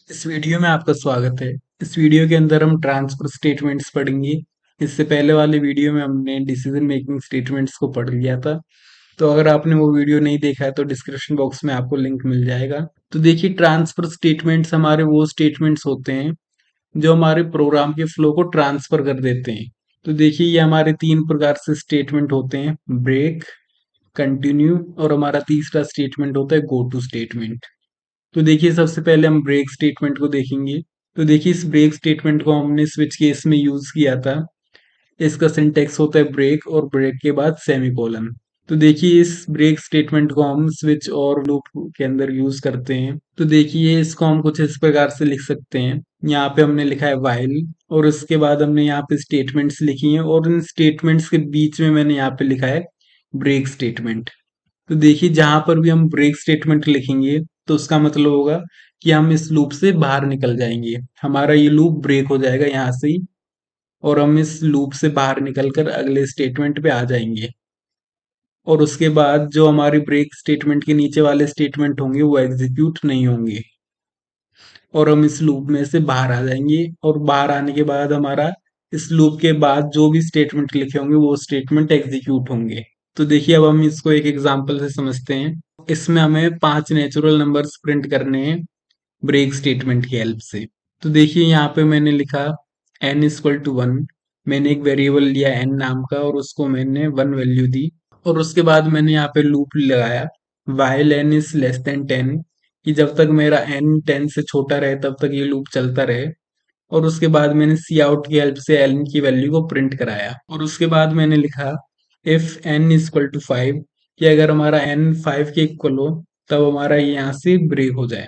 इस वीडियो में आपका स्वागत है। इस वीडियो के अंदर हम ट्रांसफर स्टेटमेंट्स पढ़ेंगे। इससे पहले वाले वीडियो में हमने डिसीजन मेकिंग स्टेटमेंट्स को पढ़ लिया था। तो अगर आपने वो वीडियो नहीं देखा है तो डिस्क्रिप्शन बॉक्स में आपको लिंक मिल जाएगा। तो देखिए, ट्रांसफर स्टेटमेंट्स हमारे वो स्टेटमेंट्स होते हैं जो हमारे प्रोग्राम के फ्लो को ट्रांसफर कर देते हैं। तो देखिए, ये हमारे तीन प्रकार से स्टेटमेंट होते हैं: ब्रेक, कंटिन्यू और हमारा तीसरा स्टेटमेंट होता है गो टू स्टेटमेंट। तो देखिए, सबसे पहले हम ब्रेक स्टेटमेंट को देखेंगे। तो देखिए, इस ब्रेक स्टेटमेंट को हमने स्विच केस में यूज किया था। इसका सिंटेक्स होता है ब्रेक और ब्रेक के बाद सेमीकोलन। तो देखिए, इस ब्रेक स्टेटमेंट को हम स्विच और लूप के अंदर यूज करते हैं। तो देखिए, इसको हम कुछ इस प्रकार से लिख सकते हैं। यहाँ पे हमने लिखा है व्हाइल और उसके बाद हमने यहाँ पे स्टेटमेंट्स लिखी हैं और इन स्टेटमेंट्स के बीच में मैंने यहाँ पे लिखा है ब्रेक स्टेटमेंट। तो देखिए, जहां पर भी हम ब्रेक स्टेटमेंट लिखेंगे तो उसका मतलब होगा कि हम इस लूप से बाहर निकल जाएंगे। हमारा ये लूप ब्रेक हो जाएगा यहाँ से ही और हम इस लूप से बाहर निकलकर अगले स्टेटमेंट पे आ जाएंगे। और उसके बाद जो हमारे ब्रेक स्टेटमेंट के नीचे वाले स्टेटमेंट होंगे वो एग्जीक्यूट नहीं होंगे और हम इस लूप में से बाहर आ जाएंगे। और बाहर आने के बाद हमारा इस लूप के बाद जो भी स्टेटमेंट लिखे होंगे वो स्टेटमेंट एग्जीक्यूट होंगे। तो देखिए, अब हम इसको एक एग्जांपल से समझते हैं। इसमें हमें 5 नेचुरल नंबर्स प्रिंट करने हैं ब्रेक स्टेटमेंट की हेल्प से। तो देखिए, यहाँ पे मैंने लिखा n इक्वल टू 1। मैंने एक वेरिएबल लिया n नाम का और उसको मैंने 1 वैल्यू दी। और उसके बाद मैंने यहाँ पे लूप लगाया while n is less than 10, कि जब तक मेरा n 10 से छोटा रहे तब तक ये लूप चलता रहे। और उसके बाद मैंने सी आउट की हेल्प से n की वैल्यू को प्रिंट कराया। और उसके बाद मैंने लिखा इफ n इक्वल टू 5, कि अगर हमारा n 5 के इक्वल हो तब हमारा ये यहाँ से ब्रेक हो जाए।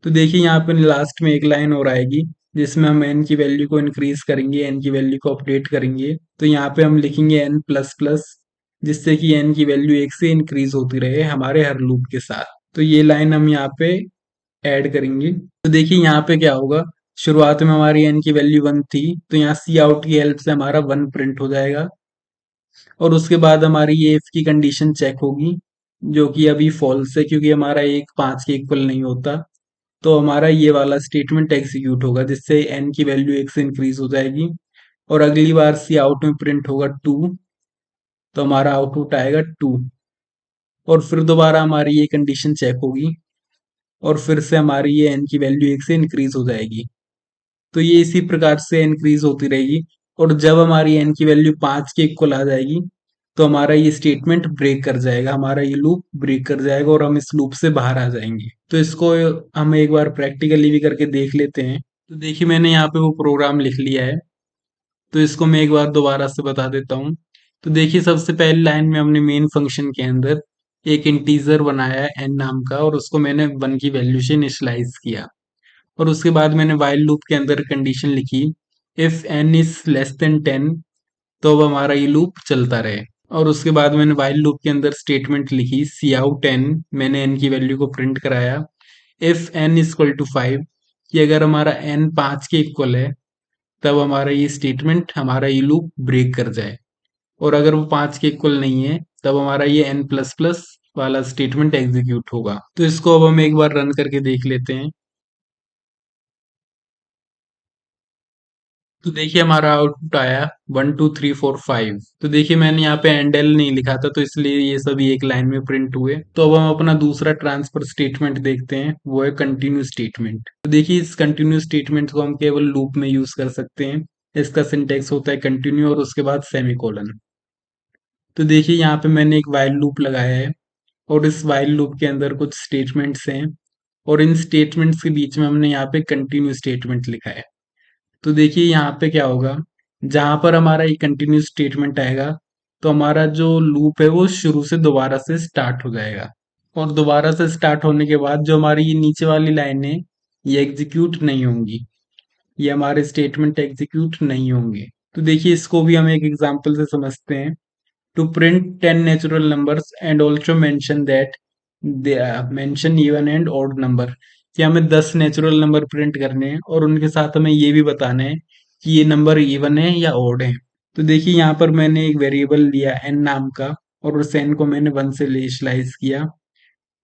तो देखिए, यहाँ पे लास्ट में एक लाइन और आएगी जिसमें हम n की वैल्यू को इंक्रीज करेंगे, n की वैल्यू को अपडेट करेंगे। तो यहाँ पे हम लिखेंगे n प्लस प्लस, जिससे कि n की वैल्यू 1 से इंक्रीज होती रहे हमारे हर लूप के साथ। तो ये लाइन हम यहाँ पे ऐड करेंगे। तो देखिए, यहाँ पे क्या होगा, शुरुआत में हमारी n की वैल्यू 1 थी तो यहाँ सी आउट की हेल्प से हमारा 1 प्रिंट हो जाएगा। और उसके बाद हमारी ये इफ की कंडीशन चेक होगी जो कि अभी फॉल्स है, क्योंकि हमारा एक 5 के इक्वल नहीं होता। तो हमारा ये वाला स्टेटमेंट एग्जीक्यूट होगा जिससे n की वैल्यू 1 से इंक्रीज हो जाएगी। और अगली बार सी आउट में प्रिंट होगा 2, तो हमारा आउटपुट आएगा 2। और फिर दोबारा हमारी ये कंडीशन चेक होगी और फिर से हमारी ये n की वैल्यू 1 से इंक्रीज हो जाएगी। तो ये इसी प्रकार से इंक्रीज होती रहेगी। और जब हमारी n की वैल्यू 5 के इक्वल आ जाएगी तो हमारा ये स्टेटमेंट ब्रेक कर जाएगा, हमारा ये लूप ब्रेक कर जाएगा और हम इस लूप से बाहर आ जाएंगे। तो इसको हम एक बार प्रैक्टिकली भी करके देख लेते हैं। तो देखिए, मैंने यहाँ पे वो प्रोग्राम लिख लिया है। तो इसको मैं एक बार दोबारा से बता देता हूँ। तो देखिए, सबसे पहली लाइन में हमने मेन फंक्शन के अंदर एक इंटीजर बनाया है n नाम का और उसको मैंने 1 की वैल्यू से इनिशियलाइज किया। और उसके बाद मैंने व्हाइल लूप के अंदर कंडीशन लिखी if n is less than 10, तो अब हमारा ये लूप चलता रहे। और उसके बाद मैंने व्हाइल लूप के अंदर स्टेटमेंट लिखी सी आउट n, मैंने n की वैल्यू को प्रिंट कराया इफ n इक्वल टू 5, कि अगर हमारा n 5 के इक्वल है तब हमारा ये स्टेटमेंट, हमारा ये लूप ब्रेक कर जाए। और अगर वो 5 के इक्वल नहीं है तब हमारा ये n प्लस प्लस वाला स्टेटमेंट एग्जीक्यूट होगा। तो इसको अब हम एक बार रन करके देख लेते हैं। तो देखिए, हमारा आउटपुट आया 1 2 3 4 5। तो देखिए, मैंने यहाँ पे एंडल नहीं लिखा था तो इसलिए ये सभी एक लाइन में प्रिंट हुए। तो अब हम अपना दूसरा ट्रांसफर स्टेटमेंट देखते हैं, वो है कंटिन्यू स्टेटमेंट। तो देखिए, इस कंटिन्यू स्टेटमेंट को हम केवल लूप में यूज कर सकते हैं। इसका सिंटेक्स होता है कंटिन्यू और उसके बाद सेमीकोलन। तो देखिए, यहाँ पे मैंने एक व्हाइल लूप लगाया है और इस व्हाइल लूप के अंदर कुछ स्टेटमेंट्स हैं और इन स्टेटमेंट्स के बीच में हमने यहाँ पे कंटिन्यू स्टेटमेंट लिखा है। तो देखिए, यहाँ पे क्या होगा, जहां पर हमारा ये कंटिन्यू स्टेटमेंट आएगा तो हमारा जो लूप है वो शुरू से दोबारा से स्टार्ट हो जाएगा। और दोबारा से स्टार्ट होने के बाद जो हमारी ये नीचे वाली लाइन है ये एग्जीक्यूट नहीं होंगी, ये हमारे स्टेटमेंट एग्जीक्यूट नहीं होंगे। तो देखिए, इसको भी हम एक एग्जांपल से समझते हैं। To print 10 natural numbers and also mention that mention even and odd number, कि हमें 10 नेचुरल नंबर प्रिंट करने हैं और उनके साथ हमें ये भी बताना है कि ये नंबर इवन है या ऑड है। तो देखिए, यहाँ पर मैंने एक वेरिएबल लिया n नाम का और उस n को मैंने 1 से इनिशियलाइज किया।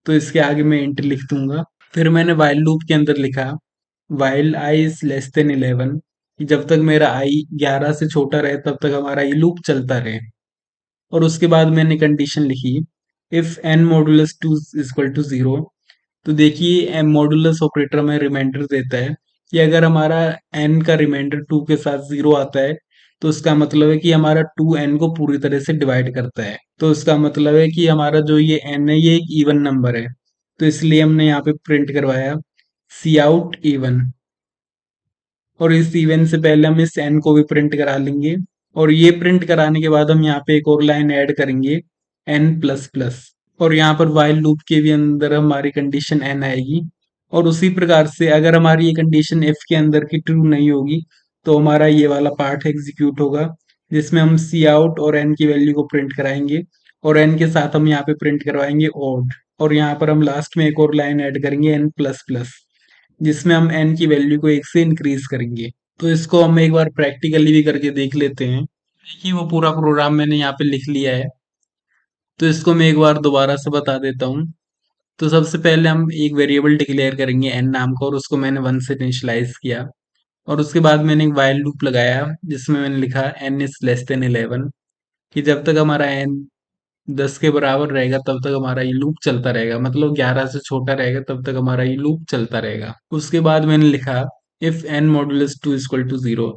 तो इसके आगे मैं इंट लिख दूंगा। फिर मैंने व्हाइल लूप के अंदर लिखा while I is less than 11, कि जब तक मेरा आई 11 से छोटा रहे तब तक हमारा ये लूप चलता रहे। और उसके बाद मैंने कंडीशन लिखी, if N modulus two is equal to zero. तो देखिए एम मॉडुलस ऑपरेटर हमें रिमाइंडर देता है कि अगर हमारा एन का रिमाइंडर टू के साथ जीरो आता है तो उसका मतलब है कि हमारा टू एन को पूरी तरह से डिवाइड करता है। तो इसका मतलब है कि हमारा जो ये एन है ये एक इवन नंबर है। तो इसलिए हमने यहाँ पे प्रिंट करवाया सी आउट इवन। और इस इवन से पहले हम इस एन को भी प्रिंट करा लेंगे। और ये प्रिंट कराने के बाद हम यहाँ पे एक और लाइन ऐड करेंगे, एन प्लस प्लस। और यहाँ पर वाइल लूप के भी अंदर हमारी कंडीशन एन आएगी। और उसी प्रकार से अगर हमारी ये कंडीशन एफ के अंदर की ट्रू नहीं होगी तो हमारा ये वाला पार्ट एग्जीक्यूट होगा, जिसमें हम सी आउट और एन की वैल्यू को प्रिंट कराएंगे। और एन के साथ हम यहाँ पे प्रिंट करवाएंगे ऑड। और यहाँ पर हम लास्ट में एक और लाइन ऐड करेंगे एन प्लस प्लस, जिसमें हम एन की वैल्यू को एक से इंक्रीज करेंगे। तो इसको हम एक बार प्रैक्टिकली भी करके देख लेते हैं। देखिए वो पूरा प्रोग्राम मैंने यहाँ पे लिख लिया है। तो इसको मैं एक बार दोबारा से बता देता हूँ। तो सबसे पहले हम एक वेरिएबल डिक्लेयर करेंगे एन नाम का, और उसको मैंने वन से इनिशियलाइज किया। और उसके बाद मैंने एक वाइल लूप लगाया जिसमें मैंने लिखा एन इज लेस देन 11, कि जब तक हमारा एन 10 के बराबर रहेगा तब तक हमारा ये लूप चलता रहेगा, मतलब 11 से छोटा रहेगा तब तक हमारा ये लूप चलता रहेगा। उसके बाद मैंने लिखा if N modulus two equal to zero,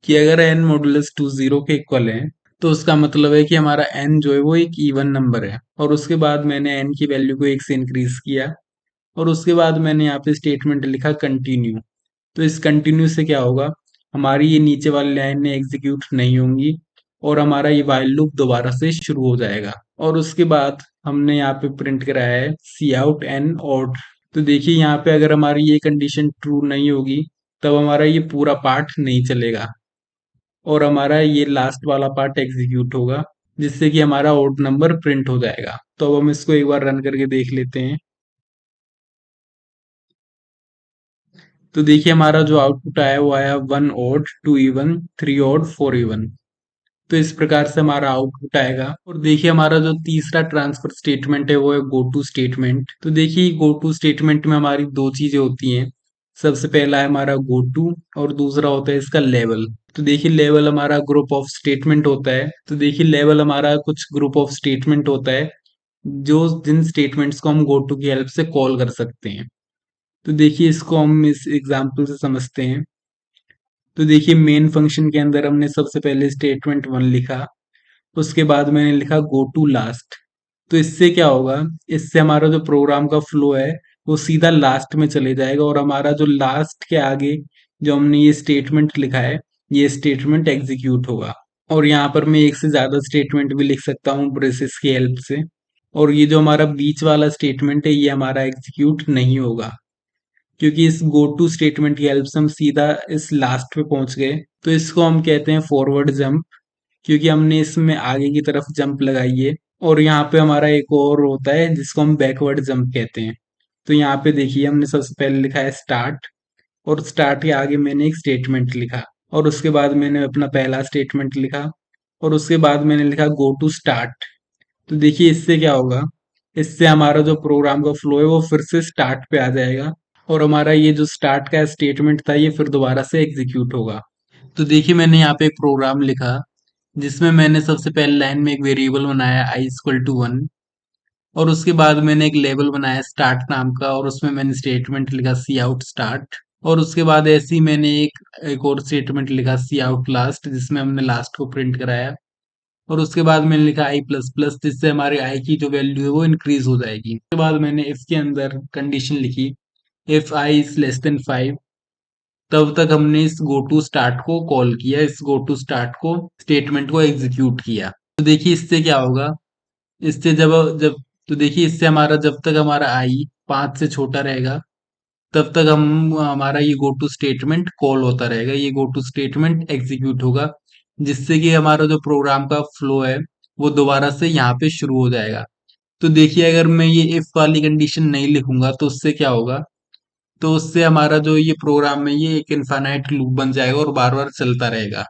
कि अगर एन मॉडुलस टू जीरो के इक्वल है तो उसका मतलब है कि हमारा एन जो है वो एक इवन नंबर है। और उसके बाद मैंने एन की वैल्यू को एक से इंक्रीज किया। और उसके बाद मैंने यहाँ पे स्टेटमेंट लिखा कंटिन्यू। तो इस कंटिन्यू से क्या होगा, हमारी ये नीचे वाली लाइन एग्जीक्यूट नहीं होंगी और हमारा ये वाइल लूप दोबारा से शुरू हो जाएगा। और उसके बाद हमने यहाँ पे प्रिंट कराया है सी आउट एन ऑड। तो देखिए यहाँ पे अगर हमारी ये कंडीशन ट्रू नहीं होगी तब हमारा ये पूरा पार्ट नहीं चलेगा और हमारा ये लास्ट वाला पार्ट एग्जीक्यूट होगा, जिससे कि हमारा ऑड नंबर प्रिंट हो जाएगा। तो अब हम इसको एक बार रन करके देख लेते हैं। तो देखिए हमारा जो आउटपुट आया वो आया one odd, two even, three odd, four even. तो इस प्रकार से हमारा आउटपुट आएगा। और देखिए हमारा जो तीसरा ट्रांसफर स्टेटमेंट है वो है गो टू स्टेटमेंट। तो देखिए गो टू स्टेटमेंट में हमारी दो चीजें होती हैं। सबसे पहला है हमारा गो टू और दूसरा होता है इसका लेवल। तो देखिए लेवल हमारा ग्रुप ऑफ स्टेटमेंट होता है। तो देखिए लेवल हमारा कुछ ग्रुप ऑफ स्टेटमेंट होता है जो जिन स्टेटमेंट्स को हम गो टू की हेल्प से कॉल कर सकते हैं। तो देखिए इसको हम इस एग्जाम्पल से समझते हैं। तो देखिए मेन फंक्शन के अंदर हमने सबसे पहले स्टेटमेंट वन लिखा, उसके बाद मैंने लिखा गो टू लास्ट। तो इससे क्या होगा, इससे हमारा जो प्रोग्राम का फ्लो है वो सीधा लास्ट में चले जाएगा और हमारा जो लास्ट के आगे जो हमने ये स्टेटमेंट लिखा है ये स्टेटमेंट एग्जीक्यूट होगा। और यहाँ पर मैं एक से ज्यादा स्टेटमेंट भी लिख सकता हूँ ब्रेसेस की हेल्प से। और ये जो हमारा बीच वाला स्टेटमेंट है ये हमारा एग्जीक्यूट नहीं होगा, क्योंकि इस गो टू स्टेटमेंट की हेल्प से हम सीधा इस लास्ट पे पहुंच गए। तो इसको हम कहते हैं फॉरवर्ड जंप, क्योंकि हमने इसमें आगे की तरफ जंप लगाई है। और यहाँ पे हमारा एक और होता है जिसको हम बैकवर्ड जंप कहते हैं। तो यहाँ पे देखिए हमने सबसे पहले लिखा है स्टार्ट, और स्टार्ट के आगे मैंने एक स्टेटमेंट लिखा और उसके बाद मैंने अपना पहला स्टेटमेंट लिखा और उसके बाद मैंने लिखा गो टू स्टार्ट। तो देखिए इससे क्या होगा, इससे हमारा जो प्रोग्राम का फ्लो है वो फिर से स्टार्ट पे आ जाएगा और हमारा ये जो स्टार्ट का स्टेटमेंट था ये फिर दोबारा से एग्जीक्यूट होगा। तो देखिए मैंने यहाँ पे एक प्रोग्राम लिखा जिसमें मैंने सबसे पहले लाइन में एक वेरिएबल बनाया आई इक्वल टू वन, और उसके बाद मैंने एक लेबल बनाया स्टार्ट नाम का और उसमें मैंने स्टेटमेंट लिखा सी आउट स्टार्ट। और उसके बाद ऐसे ही मैंने एक और स्टेटमेंट लिखा सी आउट लास्ट, जिसमें हमने लास्ट को प्रिंट कराया। और उसके बाद मैंने लिखा आई प्लस प्लस, जिससे हमारे आई की जो वैल्यू है वो इंक्रीज हो जाएगी। उसके बाद मैंने इफ के अंदर कंडीशन लिखी if I is less than 5। तब तक हमने इस गो टू स्टार्ट को कॉल किया, इस गो टू स्टार्ट को स्टेटमेंट को एग्जीक्यूट किया। तो देखिए इससे क्या होगा, इससे जब जब तो देखिए इससे हमारा जब तक हमारा आई 5 से छोटा रहेगा तब तक हम हमारा ये गो टू स्टेटमेंट कॉल होता रहेगा, ये गो टू स्टेटमेंट एग्जीक्यूट होगा, जिससे कि हमारा जो प्रोग्राम का फ्लो है वो दोबारा से यहाँ पे शुरू हो जाएगा। तो देखिए अगर मैं ये इफ वाली कंडीशन नहीं लिखूंगा तो उससे क्या होगा, तो उससे हमारा जो ये प्रोग्राम है ये एक इनफाइनाइट लूप बन जाएगा और बार बार चलता रहेगा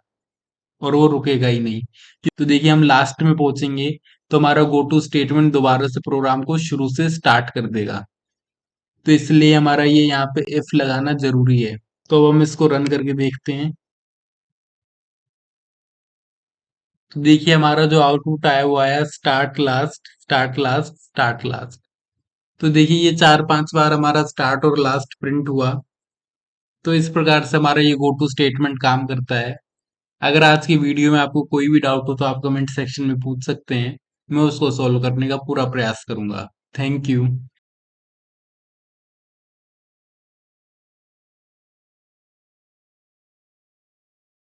और वो रुकेगा ही नहीं। तो देखिए हम लास्ट में पहुंचेंगे तो हमारा गो टू स्टेटमेंट दोबारा से प्रोग्राम को शुरू से स्टार्ट कर देगा। तो इसलिए हमारा ये यहाँ पे इफ लगाना जरूरी है। तो अब हम इसको रन करके देखते हैं। तो देखिए हमारा जो आउटपुट आया वो आया start last start last start last. तो देखिए ये 4-5 बार हमारा स्टार्ट और लास्ट प्रिंट हुआ। तो इस प्रकार से हमारा ये गो टू स्टेटमेंट काम करता है। अगर आज की वीडियो में आपको कोई भी डाउट हो तो आप कमेंट सेक्शन में पूछ सकते हैं। मैं उसको सॉल्व करने का पूरा प्रयास करूंगा। Thank you.